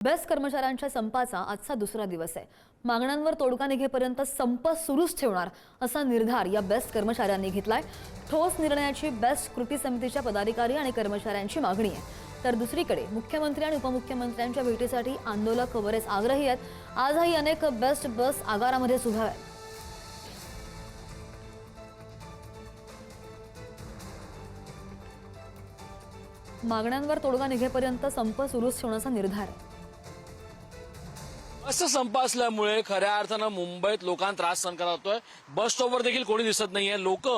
Best कर्मचाऱ्यांच्या संपाचा आजचा दुसरा दिवस आहे। मागण्यांवर तोडगा निघेपर्यंत संप सुरूच ठेवणार असा निर्धार या बेस्ट कर्मचाऱ्यांनी घेतलाय। ठोस निर्णयाची बेस्ट कृती समितीच्या पदाधिकारी आणि कर्मचाऱ्यांची मागणी आहे। तर दुसरीकडे मुख्यमंत्री आणि उपमुख्यमंत्र्यांच्या भेटीसाठी आंदोलक बरेच आग्रही आहेत। आजही अनेक बेस्ट बस आगारामध्ये उभ्या आहेत। मागण्यांवर तोडगा निघेपर्यंत संप सुरूच ठेवण्याचा निर्धार आहे। असं संप असल्यामुळे खऱ्या अर्थानं मुंबईत लोकांना त्रास सहन करावा लागतोय। बस स्टॉपवर देखील कोणी दिसत नाहीये। लोक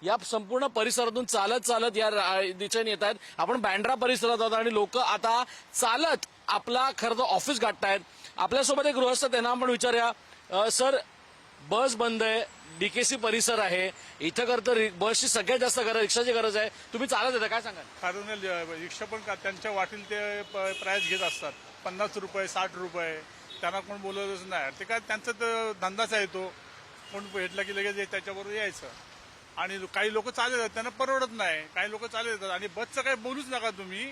या संपूर्ण परिसरातून चालत या दिशेने येत आहेत। आपण बँड्रा परिसरात आहोत आणि लोक आता चालत आपला खरं तर ऑफिस गाठतायत। आपल्यासोबत एक गृहस्थ त्यांना आपण विचारूया। सर, बस बंद आहे, डीकेसी परिसर आहे, इथं करतं बसची सगळ्यात जास्त गरज, रिक्षाची गरज आहे, तुम्ही चालत येता, काय सांगाल? कारण रिक्षा पण त्यांच्या वाटेल ते प्राइस घेत असतात, 50 रुपये 60 रुपये, त्यांना कोण बोलतच नाही। ते काय त्यांचा तर धंदाच आहे, तो कोण भेटला की लगेच त्याच्याबरोबर यायचं। आणि काही लोक चालत येतात, त्यांना परवडत नाही, काही लोक चालत येतात। आणि बसचं काही बोलूच नका तुम्ही,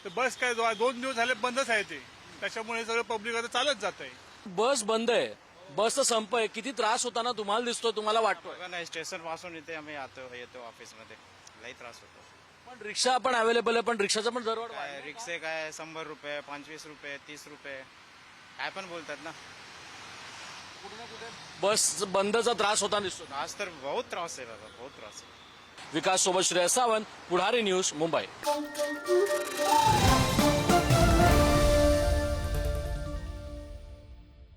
तर बस काय 2 दिवस झाले बंदच आहे ते, त्याच्यामुळे सगळं पब्लिक आता चालत जात आहे। बस बंद आहे, बसचा संप आहे, किती त्रास होताना तुम्हाला दिसतो, तुम्हाला वाटतो? नाही, स्टेशन पासून इथे आम्ही येतो ऑफिसमध्ये, लई त्रास होतो। पण रिक्षा पण अवेलेबल आहे, पण रिक्षाचा पण दरवाढ काय रिक्षे काय 100 रुपये 25 रुपये 30 रुपये काय पण बोलतात ना। बस बंदचा त्रास होताना दिसतो। आज तर बहुत त्रास आहे बाबा, बहुत त्रास आहे। विकास सोबत श्रेयस सावंत, पुढारी न्यूज, मुंबई।